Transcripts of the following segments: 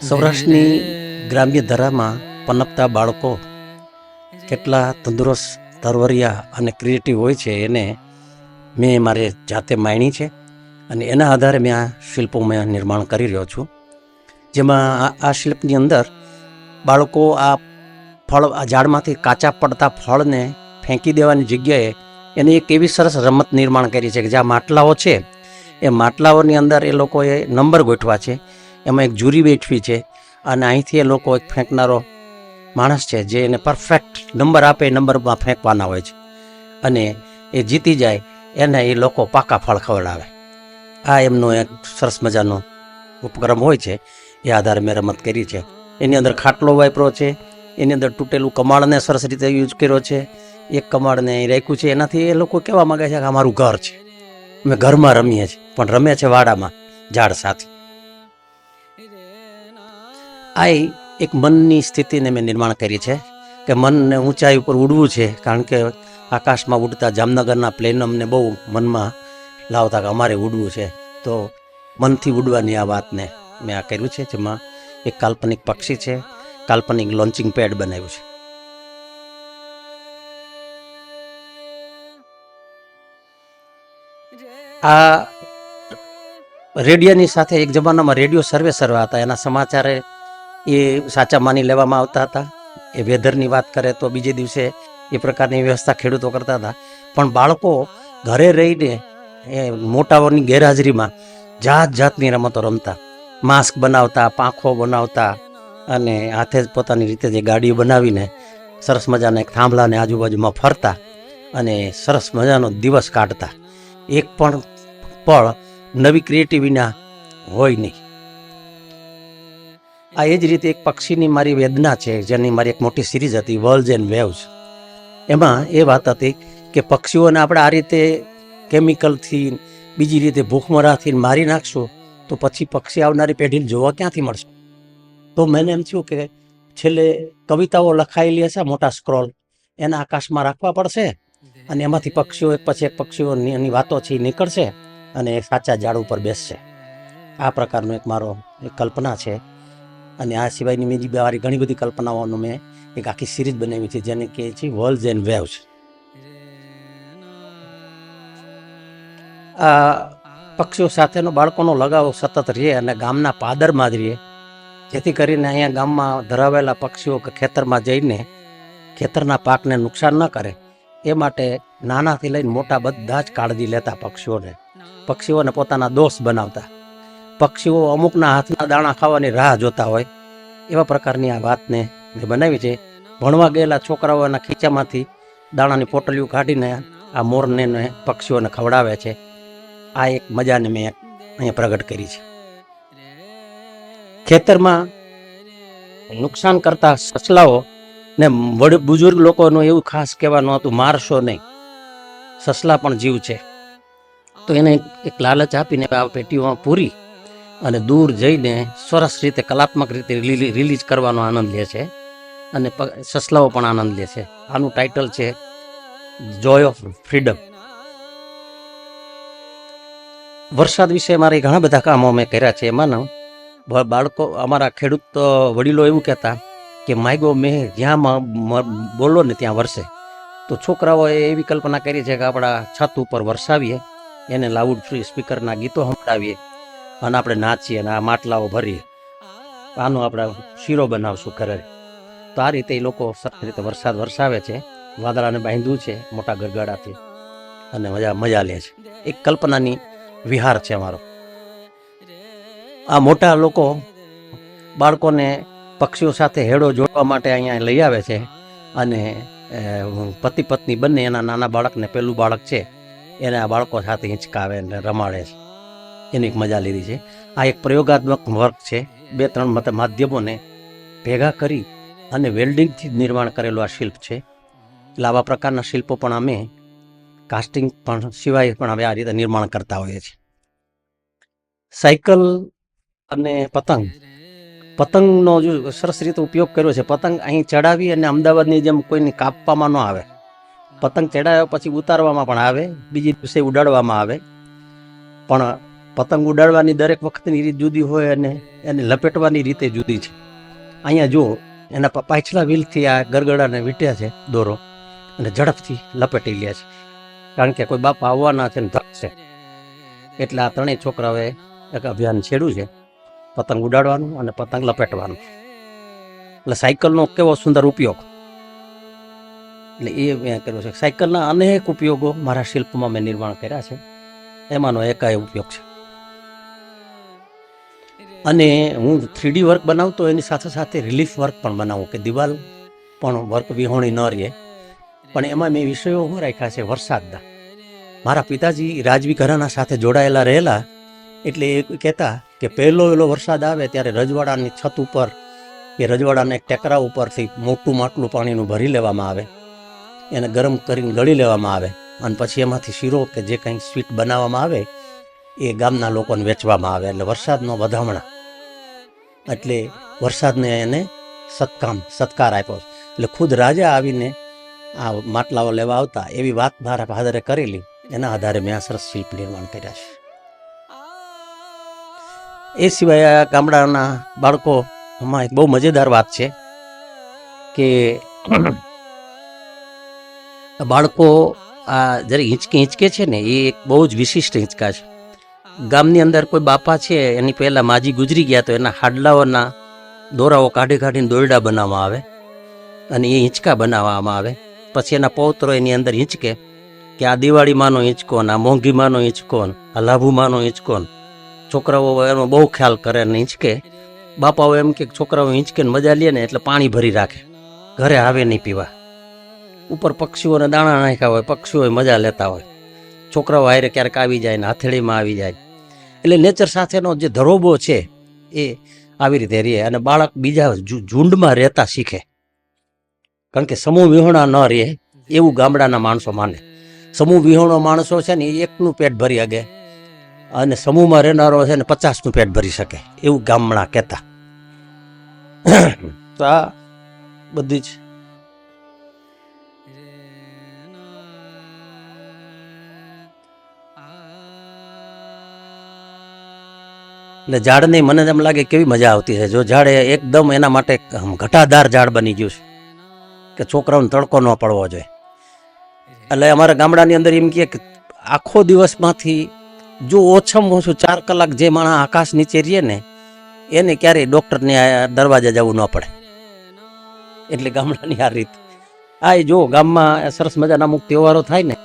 સૌરાષ્ટ્રની ગ્રામ્ય ધરામાં પનપતા બાળકો કેટલા તંદુરસ્ત, તરવરિયા અને ક્રિએટિવ હોય છે એને મેં મારે જાતે માણી છે અને એના આધારે મેં આ શિલ્પો નિર્માણ કરી રહ્યો છું. જેમાં આ શિલ્પની અંદર બાળકો આ ઝાડમાંથી કાચા પડતા ફળને ફેંકી દેવાની જગ્યાએ એની એક એવી સરસ રમત નિર્માણ કરી છે કે જ્યાં માટલાઓ છે એ માટલાઓની અંદર એ લોકોએ નંબર ગોઠવા છે. એમાં એક જુરી બેઠવી છે અને અહીંથી એ લોકો એક ફેંકનારો માણસ છે જે એને પરફેક્ટ નંબર આપે એ નંબરમાં ફેંકવાના હોય છે અને એ જીતી જાય એને એ લોકો પાકા ફળ ખવડાવે. આ એમનો એક સરસ મજાનો ઉપક્રમ હોય છે. એ આધારે મેં રમત કરી છે. એની અંદર ખાટલો વાપરો છે, એની અંદર તૂટેલું કમાળને સરસ રીતે યુઝ કર્યો છે. એક કમાળને અહીં રાખ્યું છે. એનાથી એ લોકો કહેવા માગે છે કે અમારું ઘર છે, અમે ઘરમાં રમીએ છીએ, પણ રમે છે વાડામાં ઝાડ સાથે. આ એક મનની સ્થિતિને મેં નિર્માણ કરી છે કે મનને ઊંચાઈ ઉપર ઉડવું છે, કારણ કે આકાશમાં ઉડતા જામનગરના પ્લેન અમને બહુ મનમાં લાવતા કે અમારે ઉડવું છે. તો મનથી ઉડવાની આ વાતને મેં આ કર્યું છે. જેમાં એક કાલ્પનિક પક્ષી છે, કાલ્પનિક લોન્ચિંગ પેડ બનાવ્યું છે. આ રેડિયોની સાથે એક જમાનામાં રેડિયો સર્વે હતા. એના સમાચારે એ સાચા માની લેવામાં આવતા હતા. એ વેધરની વાત કરે તો બીજે દિવસે એ પ્રકારની વ્યવસ્થા ખેડૂતો કરતા હતા. પણ બાળકો ઘરે રહીને એ મોટાઓની ગેરહાજરીમાં જાત જાતની રમતો રમતા, માસ્ક બનાવતા, પાંખો બનાવતા અને હાથે જ પોતાની રીતે જે ગાડીઓ બનાવીને સરસ મજાના એક થાંભલાને આજુબાજુમાં ફરતા અને સરસ મજાનો દિવસ કાઢતા. એક પણ પળ નવી ક્રિએટિવિટીના હોય નહીં. આ એ જ રીતે એક પક્ષીની મારી વેદના છે, જેની મારી એક મોટી સિરીઝ હતી વર્લ્ડ્સ એન્ડ વેવ્સ. એમાં એ વાત હતી કે પક્ષીઓને આપણે આ રીતે કેમિકલથી, બીજી રીતે ભૂખમરાથી મારી નાખશું તો પછી પક્ષી આવનારી પેઢીને જોવા ક્યાંથી મળશે. તો મને એમ થયું કે છેલ્લે કવિતાઓ લખાયેલી હશે મોટા સ્ક્રોલ, એના આકાશમાં રાખવા પડશે અને એમાંથી પક્ષીઓ એક પછી એક પક્ષીઓની વાતો છે નીકળશે અને એ સાચા ઝાડ ઉપર બેસશે. આ પ્રકારનો એક મારો એક કલ્પના છે. અને આ સિવાયની બીજી મારી ઘણી બધી કલ્પનાઓનો મેં એક આખી સિરીઝ બનાવી છે જેને કહે છે વર્લ્ડ્સ એન્ડ વેવ્સ. આ પક્ષીઓ સાથેનો બાળકોનો લગાવ સતત રહે અને ગામના પાદરમાં જ રહે, જેથી કરીને અહીંયા ગામમાં ધરાવેલા પક્ષીઓ કે ખેતરમાં જઈને ખેતરના પાકને નુકસાન ન કરે એ માટે નાનાથી લઈને મોટા બધા જ કાળજી લેતા. પક્ષીઓને પોતાના દોસ્ત બનાવતા. પક્ષીઓ અમુકના હાથના દાણા ખાવાની રાહ જોતા હોય એવા પ્રકારની આ વાતને મેં બનાવી છે. ભણવા ગયેલા છોકરાઓના ખીચામાંથી દાણાની પોટલીઓ કાઢીને આ મોરને પક્ષીઓને ખવડાવે છે. આ એક મજાને મેં અહીંયા પ્રગટ કરી છે. ખેતરમાં નુકસાન કરતા સસલાઓ ને બુજુર્ગ લોકોનું એવું ખાસ કહેવાનું હતું, મારશો નહીં, સસલા પણ જીવ છે. તો એને એક લાલચ આપીને આ પેટીઓમાં પૂરી અને દૂર જઈને સરસ રીતે કલાત્મક રીતે રિલીઝ કરવાનો આનંદ લે છે અને સસલાઓ પણ આનંદ લે છે. આનું ટાઇટલ છે જોય ઓફ ફ્રીડમ. વરસાદ વિશે મારે ઘણા બધા કામો મેં કર્યા છે. એમાં બાળકો, અમારા ખેડૂત વડીલો એવું કહેતા કે માયગો મેં જ્યાં બોલો ને ત્યાં વરસે. તો છોકરાઓએ એવી કલ્પના કરી છે કે આપણા છત ઉપર વરસાવીએ, એને લાઉડ ફ્રી સ્પીકરના ગીતો સંભળાવીએ અને આપણે નાચીએ અને આ માટલાઓ ભરીએ. આનો આપણે શીરો બનાવશું ઘરે. તો આ રીતે એ લોકો સરસ રીતે વરસાદ વરસાવે છે. વાદળાને બાંધ્યું છે મોટા ગરગાડાથી અને મજા લે છે. એક કલ્પનાની વિહાર છે અમારો. આ મોટા લોકો બાળકોને પક્ષીઓ સાથે હેડો જોડવા માટે અહીંયા લઈ આવે છે અને પતિ પત્ની બંને એના નાના બાળકને, પેલું બાળક છે એને આ બાળકો સાથે હિંચકાવે અને રમાડે છે. એની એક મજા લીધી છે. આ એક પ્રયોગાત્મક વર્ક છે. 2-3 માધ્યમોને ભેગા કરી અને વેલ્ડિંગથી નિર્માણ કરેલું આ શિલ્પ છે. એટલે આવા પ્રકારના શિલ્પો પણ અમે કાસ્ટિંગ પણ સિવાય પણ હવે આ રીતે નિર્માણ કરતા હોઈએ છીએ. સાયકલ અને પતંગનો જો સરસ રીતે ઉપયોગ કર્યો છે. પતંગ અહીં ચડાવી અને અમદાવાદની જેમ કોઈને કાપવામાં ન આવે. પતંગ ચડાવ્યા પછી ઉતારવામાં પણ આવે, બીજી દિવસે ઉડાડવામાં આવે. પણ પતંગ ઉડાડવાની દરેક વખતની રીત જુદી હોય અને એને લપેટવાની રીતે જુદી છે. અહીંયા જો એના પાછલા વ્હીલથી આ ગરગડાને વીંટ્યા છે દોરો અને ઝડપથી લપેટી લે છે, કારણ કે કોઈ બાપા આવવાના છે ને ધકશે. એટલે આ ત્રણેય છોકરાઓએ એક અભિયાન છેડ્યું છે, પતંગ ઉડાડવાનું અને પતંગ લપેટવાનું. એટલે સાયકલનો કેવો સુંદર ઉપયોગ, એટલે એ મેં કર્યો છે. સાયકલના અનેક ઉપયોગો મારા શિલ્પમાં મેં નિર્માણ કર્યા છે, એમાંનો એક આ ઉપયોગ છે. અને હું 3D વર્ક બનાવતો એની સાથે સાથે રિલીફ વર્ક પણ બનાવું, કે દિવાલ પણ વર્ક વિહોણી ન રહે. પણ એમાં મેં વિષયો શું રાખ્યા છે વરસાદના. મારા પિતાજી રાજવી ઘરાના સાથે જોડાયેલા રહેલા, એટલે એ કહેતા કે પહેલો વરસાદ આવે ત્યારે રજવાડાની છત ઉપર કે રજવાડાના એક ટેકરા ઉપરથી મોટું માટલું પાણીનું ભરી લેવામાં આવે, એને ગરમ કરીને ગળી લેવામાં આવે, અને પછી એમાંથી શીરો કે જે કંઈ સ્વીટ બનાવવામાં આવે એ ગામના લોકોને વેચવામાં આવે. એટલે વરસાદનો વધામણા, એટલે વરસાદને એને સત્કાર આપ્યો. એટલે ખુદ રાજા આવીને આ માટલાઓ લેવા આવતા, એવી વાત મારા ફાધરે કરેલી, એના આધારે મેં આ સરસ શિલ્પ નિર્માણ કર્યા છે. એ સિવાય આ ગામડાના બાળકોમાં એક બહુ મજેદાર વાત છે કે બાળકો આ જ્યારે હિંચકે છે ને, એ એક બહુ જ વિશિષ્ટ હિંચકા છે. ગામની અંદર કોઈ બાપા છે, એની પહેલાં માજી ગુજરી ગયા, તો એના હાડલાઓના દોરાઓ કાઢીને દોરડા બનાવવામાં આવે અને એ હિંચકા બનાવવામાં આવે. પછી એના પૌત્રો એની અંદર હિંચકે કે આ દિવાળીમાંનો હિંચકો, આ મોંઘીમાંનો હિંચકો, આ લાભુમાંનો હિંચકો. છોકરાઓ એનો બહુ ખ્યાલ કરે અને હિંચકે. બાપાઓ એમ કે છોકરાઓ હિંચકે મજા લે ને એટલે પાણી ભરી રાખે, ઘરે આવે નહીં પીવા. ઉપર પક્ષીઓને દાણા નાખ્યા હોય, પક્ષીઓ મજા લેતા હોય, છોકરાઓ હારે ક્યારેક આવી જાય ને હથેળીમાં આવી જાય. એટલે નેચર સાથેનો જે ધરોબો છે એ આવી રીતે રહે. અને બાળક બીજા ઝુંડમાં રહેતા શીખે, કારણ કે સમૂહ વિહોણા ન રહે એવું ગામડાના માણસો માને. સમૂહ વિહોણો માણસો છે ને એ એકનું પેટ ભરી શકે, અને સમૂહમાં રહેનારો છે ને 50નું પેટ ભરી શકે, એવું ગામડા કહેતા. તો આ બધી જ એટલે ઝાડની મને એમ લાગે કેવી મજા આવતી છે. જો ઝાડ એકદમ એના માટે ઘટાદાર ઝાડ બની ગયું છે કે છોકરાઓને તડકો ન પડવો જોઈએ. એટલે અમારા ગામડાની અંદર એમ કહે કે આખો દિવસમાંથી જો ઓછામાં ઓછું 4 કલાક જે માણસ આકાશ નીચે રહીએ ને, એને ક્યારેય ડૉક્ટરને દરવાજે જવું ન પડે. એટલે ગામડાની આ રીત. આ જો ગામમાં સરસ મજાના અમુક તહેવારો થાય ને,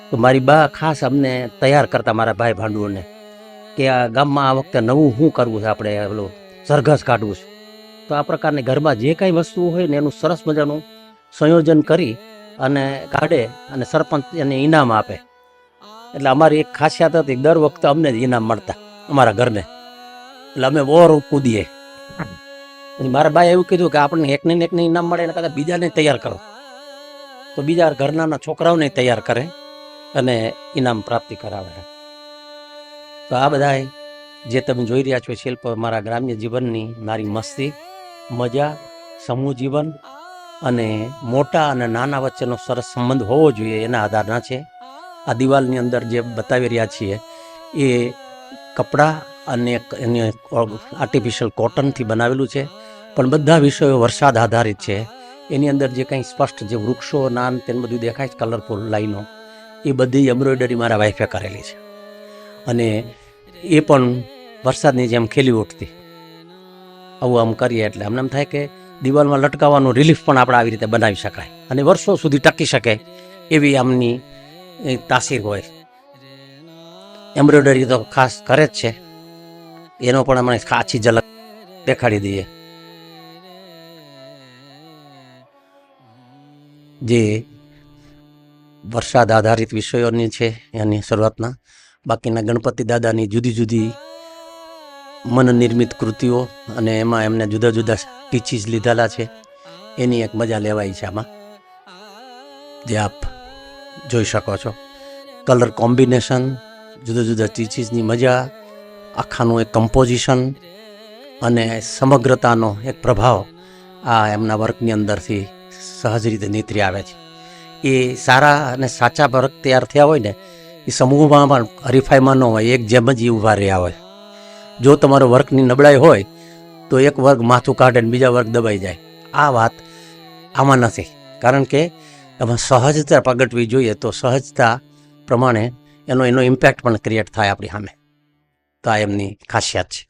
તો મારી બા ખાસ અમને તૈયાર કરતા, મારા ભાઈ ભાંડુઓને, કે આ ગામમાં આ વખતે નવું શું કરવું છે, આપણે પેલું સરઘસ કાઢવું છે. તો આ પ્રકારની ઘરમાં જે કાંઈ વસ્તુઓ હોય ને એનું સરસ મજાનું સંયોજન કરી અને કાઢે, અને સરપંચ એને ઇનામ આપે. એટલે અમારી એક ખાસિયત હતી, દર વખતે અમને જ ઇનામ મળતા અમારા ઘરને. એટલે અમે ઓર કૂદીએ. મારા બાએ એવું કીધું કે આપણને એકને ઇનામ મળે એના કરતાં બીજાને તૈયાર કરો. તો બીજા ઘરના છોકરાઓને તૈયાર કરે અને ઇનામ પ્રાપ્તિ કરાવે. તો આ બધા જે તમે જોઈ રહ્યા છો શિલ્પ મારા ગ્રામ્ય જીવનની મારી મસ્તી, મજા, સમૂહ જીવન અને મોટા અને નાના વચ્ચેનો સરસ સંબંધ હોવો જોઈએ એના આધારના છે. આ દિવાલની અંદર જે બતાવી રહ્યા છીએ એ કપડાં અને એની આર્ટિફિશિયલ કોટનથી બનાવેલું છે, પણ બધા વિષયો વરસાદ આધારિત છે. એની અંદર જે કંઈ સ્પષ્ટ જે વૃક્ષો નાન તેનું બધું દેખાય છે, કલરફુલ લાઈનો, એ બધી એમ્બ્રોઇડરી મારા વાઈફે કરેલી છે. અને એ પણ વરસાદની જેમ ખીલી ઉઠતી. આવું આમ કરીએ એટલે અમને એમ થાય કે દિવાલમાં લટકાવવાનું રિલીફ પણ આપણે આવી રીતે બનાવી શકાય અને વર્ષો સુધી ટકી શકે એવી આમની તાસીર હોય. એમ્બ્રોઇડરી તો ખાસ કરે જ છે, એનો પણ અમે આછી ઝલક દેખાડી દઈએ. જે વરસાદ આધારિત વિષયોની છે એની શરૂઆતના, બાકીના ગણપતિ દાદાની જુદી જુદી મન નિર્મિત કૃતિઓ અને એમાં એમને જુદા જુદા ટીચીસ લીધેલા છે, એની એક મજા લેવાય છે આમાં, જે આપ જોઈ શકો છો. કલર કોમ્બિનેશન, જુદા જુદા ટીચીસની મજા, આખાનું એક કમ્પોઝિશન અને સમગ્રતાનો એક પ્રભાવ આ એમના વર્કની અંદરથી સહજ રીતે નીતરી આવે છે. એ સારા અને સાચા વર્ક તૈયાર થયા હોય ને એ સમૂહમાં પણ હરીફાઈમાં ન હોય, એક જેમ જ એ ઊભા રહ્યા હોય. જો તમારો વર્કની નબળાઈ હોય તો એક વર્ગ માથું કાઢે ને બીજા વર્ગ દબાઈ જાય. આ વાત આમાં નથી, કારણ કે એમાં સહજતા પ્રગટવી જોઈએ. તો સહજતા પ્રમાણે એનો ઇમ્પેક્ટ પણ ક્રિએટ થાય આપણી સામે. તો આ એમની ખાસિયત છે.